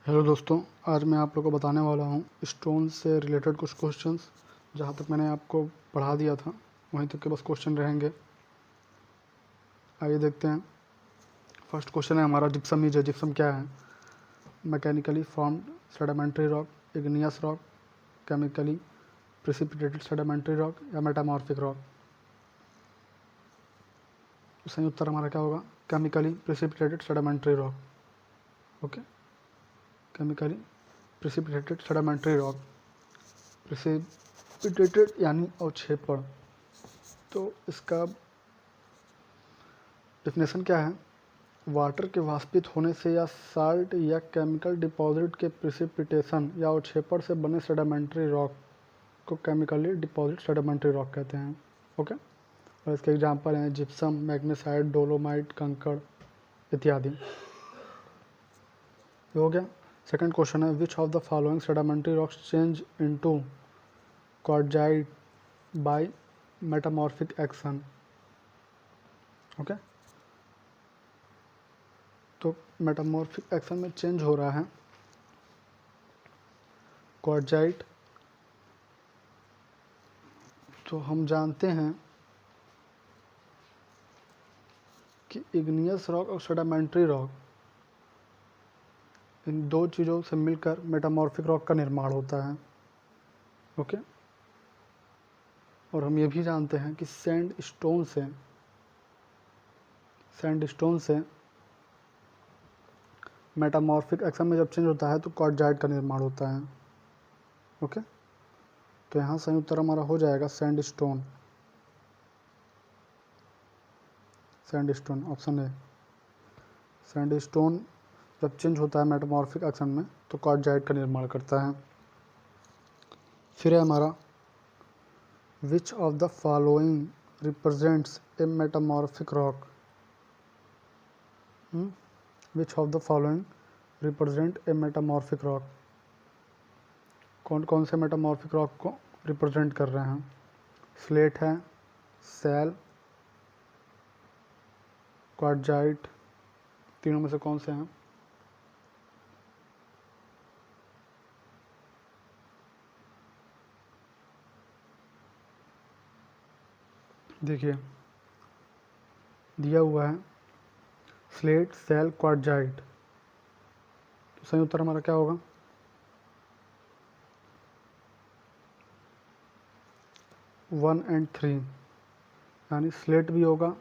Hello दोस्तों, आज मैं आप लोगों को बताने वाला हूँ स्टोन से रिलेटेड कुछ क्वेश्चंस। जहाँ तक मैंने आपको पढ़ा दिया था वहीं तक के बस क्वेश्चन रहेंगे। आइए देखते हैं। फर्स्ट क्वेश्चन है हमारा जिप्सम इज। जिप्सम क्या है? Mechanically formed sedimentary rock, igneous rock, chemically precipitated sedimentary rock या मेटामॉर्फिक रॉक। तो सही उत्तर हमारा क्या होगा? Chemically precipitated sedimentary rock. Okay, chemically precipitated sedimentary rock. Precipitated यानी अवक्षेपण। तो इसका डेफिनेशन क्या है? वाटर के वाष्पित होने से या साल्ट या केमिकल डिपॉजिट के प्रेसिपिटेशन या अवक्षेपण से बने सेडिमेंट्री रॉक को केमिकली डिपॉजिट सेडिमेंट्री रॉक कहते हैं। ओके, और इसके एग्जांपल हैं जिप्सम, मैग्नेसाइट, डोलोमाइट, कंकड़ इत्यादि। ये हो गया। सेकंड क्वेश्चन है which of the following sedimentary rocks change into quartzite by metamorphic action. Okay, तो मेटामॉर्फिक एक्शन में चेंज हो रहा है क्वार्टजाइट। तो हम जानते हैं कि इग्नियस रॉक और सेडिमेंट्री रॉक, इन दो चीज़ों से मिलकर मेटामॉर्फिक रॉक का निर्माण होता है। ओके, और हम ये भी जानते हैं कि सैंडस्टोन से मेटामॉर्फिक एक्शन में जब चेंज होता है तो क्वार्टजाइट का निर्माण होता है। ओके, तो यहाँ सही उत्तर हमारा हो जाएगा सैंडस्टोन। Option A. सैंडस्टोन जब चेंज होता है मेटामॉर्फिक एक्शन में तो क्वार्टजाइट का निर्माण करता है। फिर है हमारा which of the following represents A metamorphic rock. Which of the following represent a metamorphic rock. कौन कौन से मेटामॉर्फिक रॉक को रिप्रेजेंट कर रहे हैं? स्लेट है, सैल, क्वार्टजाइट, तीनों में से कौन से हैं? देखिए दिया हुआ है स्लेट, सैल, क्वार्टजाइट। तो सही उत्तर हमारा क्या होगा? 1 और 3, यानी स्लेट भी होगा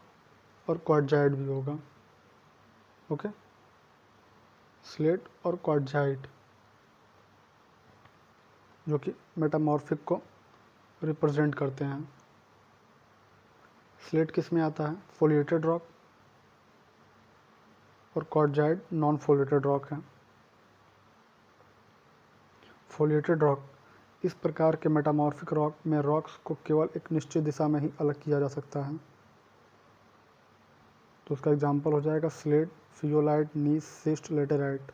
और क्वार्टजाइट भी होगा। ओके, स्लेट और क्वार्टजाइट जो कि मेटामॉर्फिक को रिप्रेजेंट करते हैं। स्लेट किस में आता है? फोलिएटेड रॉक, और क्वार्टजाइट नॉन फोलिएटेड रॉक है। फोलिएटेड रॉक, इस प्रकार के मेटामॉर्फिक रॉक में रॉक्स को केवल एक निश्चित दिशा में ही अलग किया जा सकता है। तो उसका एग्जांपल हो जाएगा स्लेट, फियोलाइट, नीस, सिस्ट, लेटेराइट।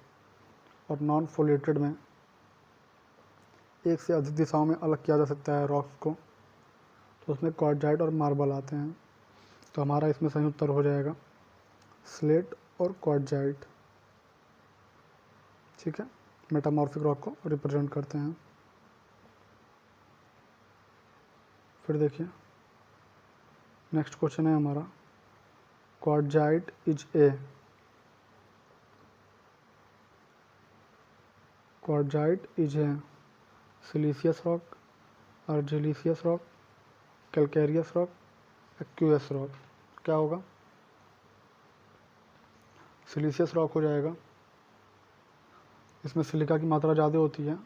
और नॉन फोलिएटेड में एक से अधिक दिशाओं में अलग किया जा सकता है रॉक्स को, तो उसमें क्वार्टजाइट और मार्बल आते हैं। तो हमारा इसमें सही उत्तर हो जाएगा स्लेट और क्वार्टजाइट। ठीक है, मेटामॉर्फिक रॉक को रिप्रेजेंट करते हैं। फिर देखिए नेक्स्ट क्वेश्चन है हमारा quartzite is a. Quartzite is a siliceous rock, argillaceous rock, calcareous rock, aqueous rock. क्या होगा? सिलिशियस रॉक हो जाएगा। इसमें सिलिका की मात्रा ज़्यादा होती है।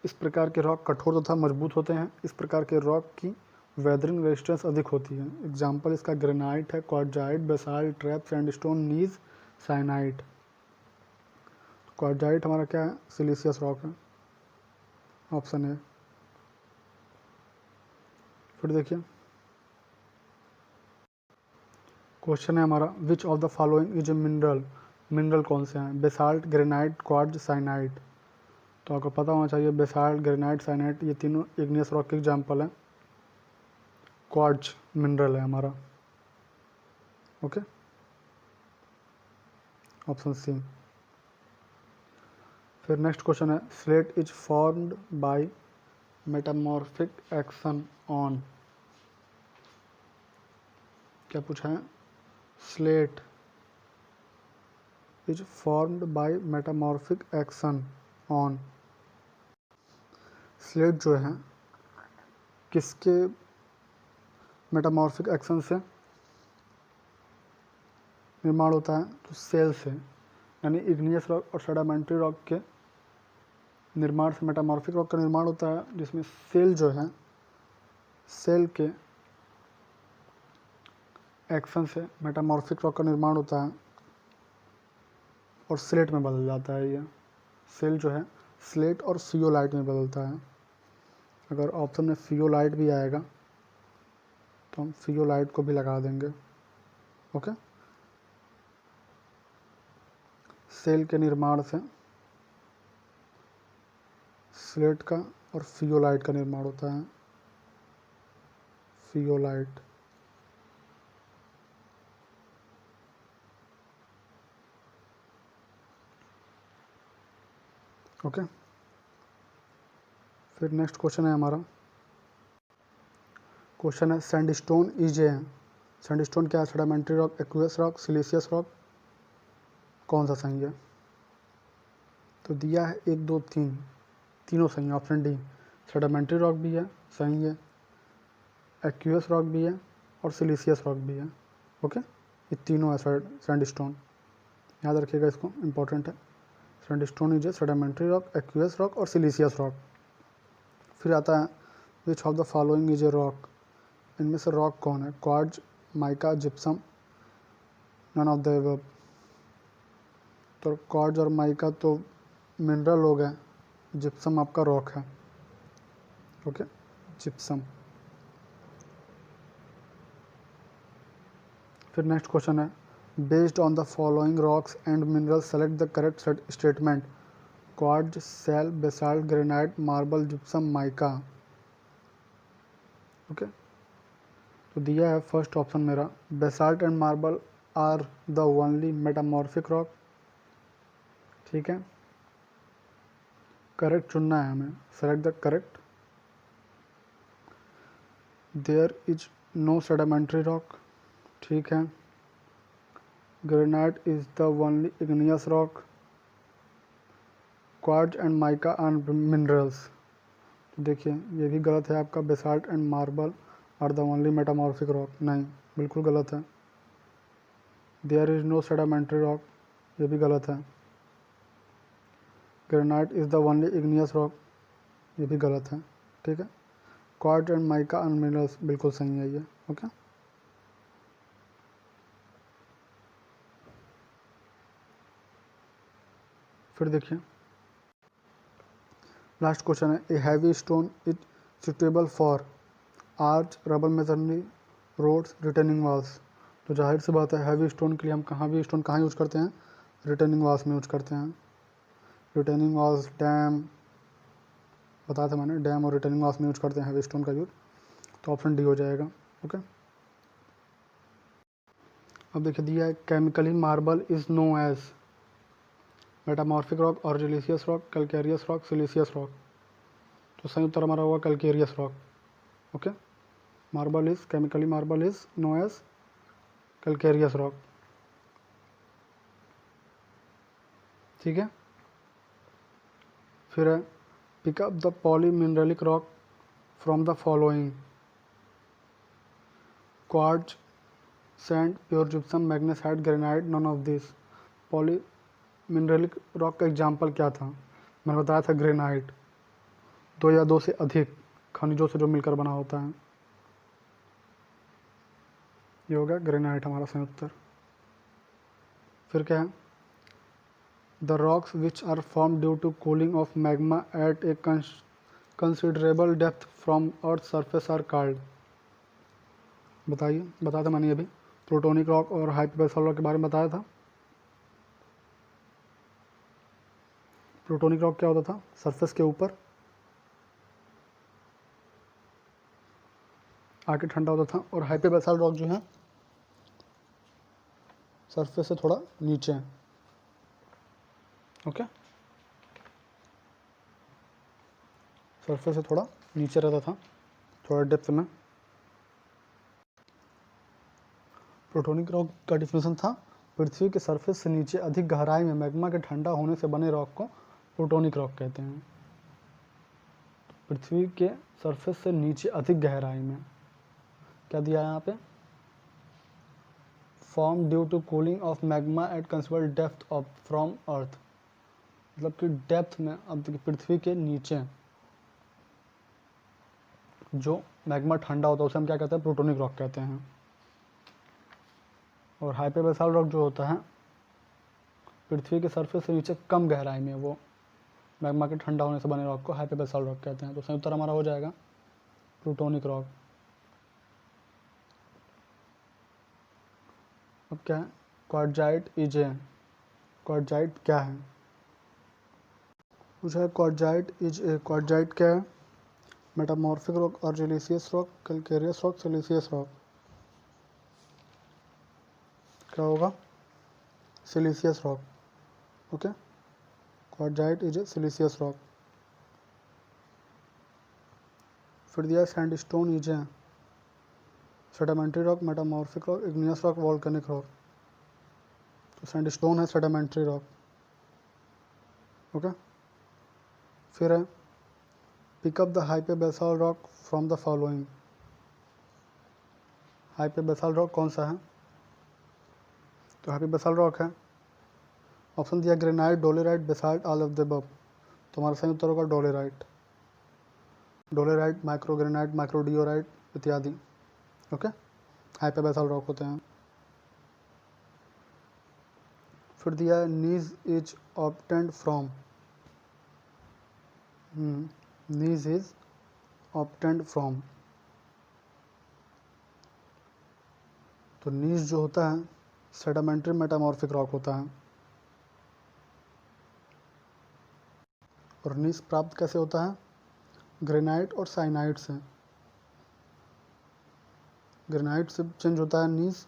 इस प्रकार के रॉक कठोर तथा मजबूत होते हैं। इस प्रकार के रॉक की वेदरिंग रेजिस्टेंस अधिक होती है। एग्जाम्पल इसका ग्रेनाइट है, क्वार्टजाइट, बेसाल्ट, ट्रैप, सैंडस्टोन, नीज, साइनाइट। क्वार्टजाइट हमारा क्या है? सिलिशियस रॉक है। ऑप्शन है। फिर देखिए क्वेश्चन है हमारा which of the following is a mineral. Mineral कौन से हैं? Basalt, granite, quartz, syenite. तो आपको पता होना चाहिए बेसाल्ट, ग्रेनाइट, साइनाइट ये तीनों इग्नियस रॉक के एग्जाम्पल हैं। क्वार्ट्ज मिनरल है हमारा। Okay, option C. फिर नेक्स्ट क्वेश्चन है slate is formed by metamorphic action on. क्या पूछा है? Slate is formed by metamorphic action on. Slate जो है किसके मेटामॉर्फिक एक्शन से निर्माण होता है? तो सेल से, यानी इग्नियस रॉक और सेडामेंट्री रॉक के निर्माण से मेटामॉर्फिक रॉक का निर्माण होता है, जिसमें सेल जो है सेल के एक्शन से मेटामॉर्फिक रॉक का निर्माण होता है और स्लेट में बदल जाता है। ये सेल जो है स्लेट और फियोलाइट में बदलता है। अगर ऑप्शन में फियोलाइट भी आएगा तो हम फियोलाइट को भी लगा देंगे। ओके, सेल के निर्माण से स्लेट का और फियोलाइट का निर्माण होता है। फियोलाइट। ओके, फिर नेक्स्ट क्वेश्चन है हमारा। क्वेश्चन है सैंडस्टोन इज ए। सैंडस्टोन क्या है? Sedimentary rock, aqueous rock, siliceous rock. कौन सा सही है? तो दिया है 1 2 3, तीनों सही है। ऑप्शन डी, सेडिमेंट्री रॉक भी है, सही है, एक्वियस रॉक भी है और सिलिशियस रॉक भी है। ओके, ये तीनों है सैंडस्टोन। याद रखिएगा, इसको इम्पोर्टेंट है। Sandstone is a sedimentary rock, aqueous rock और सिलिशियस रॉक। फिर आता है which of the following is a rock. इनमें से रॉक कौन है? Quartz, mica, gypsum, none of the above. तो क्वार्ट्ज और माइका तो मिनरल हो गए, जिप्सम आपका रॉक है। Okay, gypsum. फिर नेक्स्ट क्वेश्चन है based on the following rocks and minerals select the correct statement. Quartz, shale, basalt, granite, marble, gypsum, mica. Okay, तो दिया है फर्स्ट ऑप्शन मेरा, basalt and marble are the only metamorphic rock. ठीक है, correct चुनना है हमें, select the correct. There is no sedimentary rock. ठीक है, granite is the only igneous rock. Quartz and mica are minerals. तो देखिए ये भी गलत है आपका, basalt and marble are the only metamorphic rock. नहीं, बिल्कुल गलत है। There is no sedimentary rock, ये भी गलत है। Granite is the only igneous rock, ये भी गलत है। ठीक है, quartz and mica and minerals बिल्कुल सही है ये। ओके, फिर देखिए लास्ट क्वेश्चन है a heavy stone is suitable for arch, rubble masonry, roads, retaining walls. तो जाहिर सी बात है हैवी स्टोन के लिए हम स्टोन कहाँ यूज करते हैं? रिटेनिंग वॉल्स में यूज करते हैं। रिटेनिंग वॉल्स, डैम, बताया था मैंने, डैम और रिटेनिंग वॉल्स में यूज करते हैं हैवी स्टोन का यूज। तो ऑप्शन डी हो जाएगा। ओके, अब देखिए दिया है chemically marble is known as metamorphic rock, argillaceous rock, calcareous rock, siliceous rock. तो सही उत्तर हमारा होगा calcareous rock. Okay, marble is chemically marble is known as calcareous rock. ठीक है, फिर है pick up the poly mineralic rock from the following. Quartz, sand, pure gypsum, magnesite, granite, none of this. Poly mineralic rock का example क्या था? मैंने बताया था ग्रेनाइट, 2 या 2 से अधिक खनिजों से जो मिलकर बना होता है। ये हो गया ग्रेनाइट हमारा सही उत्तर। फिर क्या है the rocks which are form due to cooling of magma at a considerable depth from earth surface are called. बताइए, बताया था मैंने ये भी, प्लूटोनिक रॉक और हाइपरबेसल रॉक के बारे में बताया था। प्लूटोनिक रॉक क्या होता था? सरफेस के ऊपर आके ठंडा होता था, और हाइपरबेसल रॉक जो है सरफेस से थोड़ा नीचे। ओके, सरफेस से थोड़ा नीचे रहता था, थोड़ा डेप्थ में। प्लूटोनिक रॉक का डिफिनेशन था, पृथ्वी के सरफेस से नीचे अधिक गहराई में मैग्मा के ठंडा होने से बने रॉक को प्लूटोनिक रॉक कहते हैं। पृथ्वी के सरफेस से नीचे अधिक गहराई में, क्या दिया है यहाँ पे, form due to cooling of magma at considerable depth of from earth, मतलब कि डेप्थ में, अब पृथ्वी के नीचे जो मैग्मा ठंडा होता है उसे हम क्या कहते हैं, प्लूटोनिक रॉक कहते हैं। और हाइपरबेसाल्ट रॉक जो होता है पृथ्वी के सरफेस से नीचे कम गहराई में, वो मैग्मा के ठंडा होने से बने रॉक को हाइपरबेसाल्ट रॉक कहते हैं। तो सही उत्तर हमारा हो जाएगा प्लूटोनिक रॉक। अब क्या है, क्वार्टजाइट इज ए, क्वार्टजाइट क्या है, पूछा है क्वार्टजाइट इज ए, क्वार्टजाइट क्या है, metamorphic rock, argillaceous rock, calcareous rock, siliceous rock, क्या होगा, siliceous rock. Okay, quartzite is a siliceous rock. फिर दिया sandstone is a sedimentary rock, metamorphic rock, igneous rock, volcanic rock. तो sandstone है sedimentary rock. Okay, फिर है pick up the hypabyssal rock from the following, hypabyssal rock कौन सा है, तो हाइपरबेसाल्ट रॉक है, ऑप्शन दिया granite, dolerite, basalt, all of the above. तो हमारा सही उत्तर होगा डोलेराइट, डोलेराइट, माइक्रोग्रेनाइट, माइक्रोडियोराइट इत्यादि। ओके, हाइपरबेसाल्ट रॉक होते हैं। फिर दिया है gneiss is obtained from, gneiss is obtained from, तो नीज जो होता है सेडिमेंट्री मेटामॉर्फिक रॉक होता है। और नीज प्राप्त कैसे होता है, ग्रेनाइट और साइनाइट से, ग्रेनाइट से चेंज होता है नीज,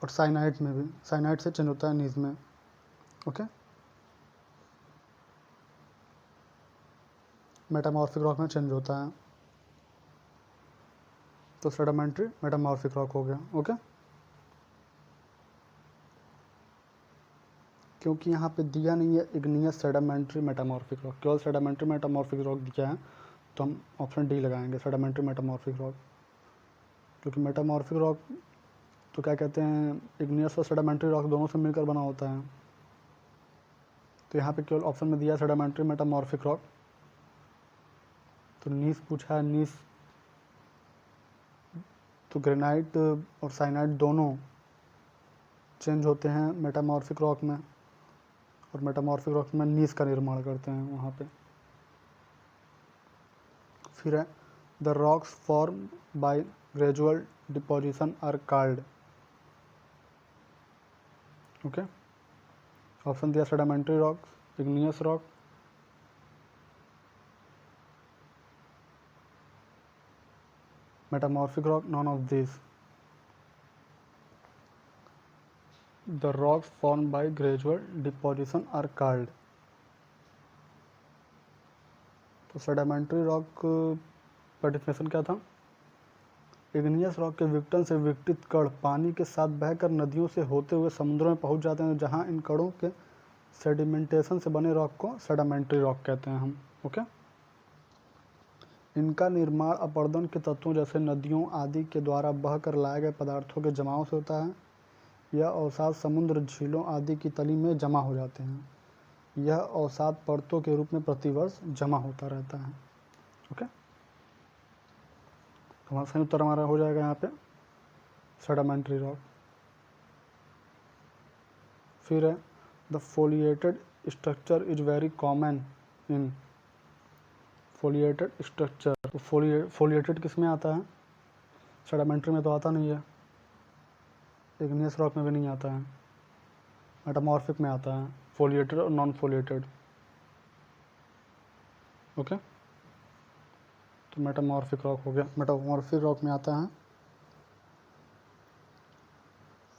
और साइनाइट में भी, साइनाइट से चेंज होता है नीज में। ओके, मेटामॉर्फिक रॉक में चेंज होता है, तो सेडिमेंट्री मेटामॉर्फिक रॉक हो गया। ओके, क्योंकि यहाँ पे दिया नहीं है इग्नियस सेडिमेंट्री मेटामॉर्फिक रॉक, केवल सेडिमेंट्री मेटामॉर्फिक रॉक दिया है, तो हम ऑप्शन डी लगाएंगे, सेडिमेंट्री मेटामॉर्फिक रॉक। क्योंकि मेटामॉर्फिक रॉक तो क्या कहते हैं, इग्नियस और सेडिमेंट्री रॉक दोनों से मिलकर बना होता है, तो यहाँ पे केवल ऑप्शन में दिया सेडिमेंट्री मेटामॉर्फिक रॉक। तो नीस पूछा है, नीस तो ग्रेनाइट और साइनाइट दोनों चेंज होते हैं मेटामॉर्फिक रॉक में, और मेटामॉर्फिक रॉक में नीस का निर्माण करते हैं वहाँ पे। फिर है the rocks form by gradual deposition are called, okay, option दिया sedimentary rock, igneous rock, metamorphic rock, none of this. The rocks form by gradual deposition are called, तो सेडिमेंट्री रॉक का डिफिनेशन क्या था, इग्नियस रॉक के विघटन से विघटित कण पानी के साथ बहकर नदियों से होते हुए समुद्रों में पहुंच जाते हैं, जहां इन कणों के सेडिमेंटेशन से बने रॉक को सेडिमेंट्री रॉक कहते हैं हम। ओके, इनका निर्माण अपरदन के तत्वों जैसे नदियों आदि के द्वारा बहकर लाए गए पदार्थों के जमाव से होता है। यह अवसाद समुद्र, झीलों आदि की तली में जमा हो जाते हैं। यह अवसाद परतों के रूप में प्रतिवर्ष जमा होता रहता है। ओके, तो हमारा सही उत्तर हमारा हो जाएगा यहाँ पे सेडिमेंट्री रॉक। फिर है the foliated structure is very common in, foliated structure, तो फोलिएटेड किस में आता है, सेडिमेंट्री में तो आता नहीं है, इग्नियस रॉक में भी नहीं आता है, मेटामॉर्फिक में आता है, फोलिएटेड और नॉन फोलिएटेड। ओके, तो मेटामॉर्फिक रॉक हो गया, मेटामॉर्फिक रॉक में आता है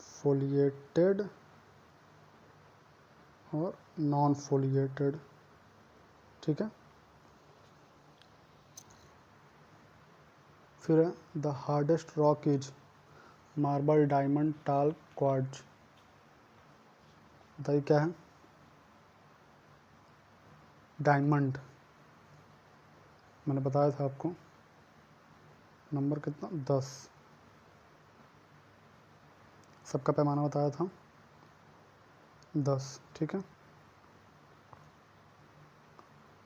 फोलिएटेड और नॉन फोलिएटेड। ठीक है, फिर है the hardest rock is marble, diamond, talc, quartz. बताइए क्या है? डायमंड। मैंने बताया था आपको, नंबर कितना, 10। सबका पैमाना बताया था 10। ठीक है,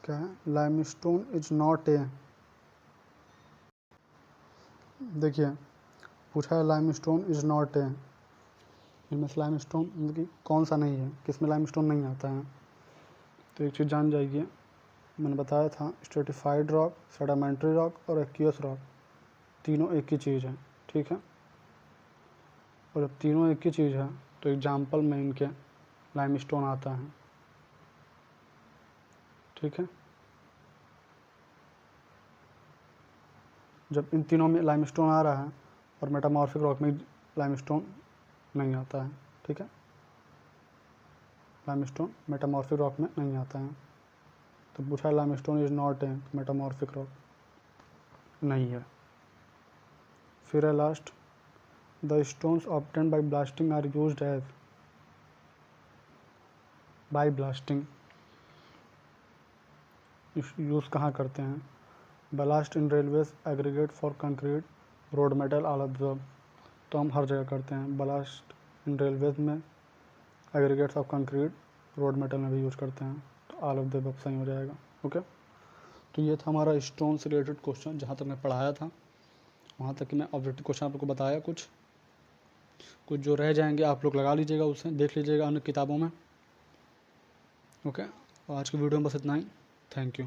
क्या है? लाइमस्टोन इज नॉट ए, देखिए पूछा है लाइमस्टोन इज नॉट ए, इनमें से लाइमस्टोन मतलब कि कौन सा नहीं है, किस में लाइमस्टोन नहीं आता है? तो एक चीज़ जान जाइए, मैंने बताया था स्ट्रेटिफाइड रॉक, सेडिमेंट्री रॉक और एक्वियस रॉक, तीनों एक ही चीज़ है। ठीक है, और जब तीनों एक ही चीज़ है तो एग्जाम्पल में इनके लाइमस्टोन आता है। ठीक है, जब इन तीनों में लाइमस्टोन आ रहा है और मेटामॉर्फिक रॉक में लाइमस्टोन नहीं आता है। ठीक है, लाइमस्टोन मेटामॉर्फिक रॉक में नहीं आता है। तो पूछा है limestone is not a metamorphic rock, नहीं है। फिर है last, the stones obtained by blasting are used as, by blasting use कहाँ करते हैं? Blast in railways, aggregate for concrete, road metal, all of the. तो हम हर जगह करते हैं, ब्लास्ट इन रेलवेज में, aggregates of concrete, road metal में भी यूज़ करते हैं। तो ऑल ऑफ द अबव सही हो जाएगा। ओके, तो ये था हमारा स्टोन से रिलेटेड क्वेश्चन, जहाँ तक मैं पढ़ाया था वहाँ तक कि मैं ऑब्जेक्टिव क्वेश्चन आपको बताया। कुछ जो रह जाएंगे आप लोग लगा लीजिएगा, उसे देख लीजिएगा अन्य किताबों में। ओके, आज की वीडियो में बस इतना ही। Thank you.